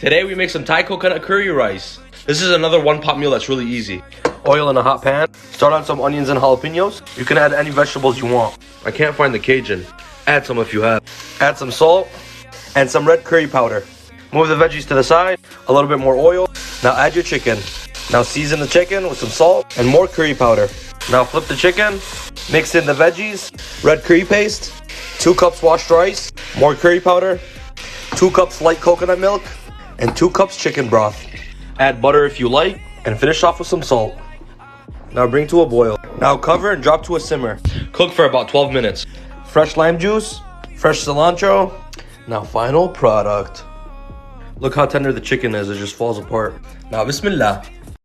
Today we make some Thai coconut curry rice. This is another one-pot meal that's really easy. Oil in a hot pan. Start on some onions and jalapenos. You can add any vegetables you want. I can't find the Cajun. Add some if you have. Add some salt and some red curry powder. Move the veggies to the side. A little bit more oil. Now add your chicken. Now season the chicken with some salt and more curry powder. Now flip the chicken. Mix in the veggies. Red curry paste. 2 cups washed rice. More curry powder. 2 cups light coconut milk. And 2 cups chicken broth. Add butter if you like. And finish off with some salt. Now bring to a boil. Now cover and drop to a simmer. Cook for about 12 minutes. Fresh lime juice. Fresh cilantro. Now final product. Look how tender the chicken is. It just falls apart. Now bismillah.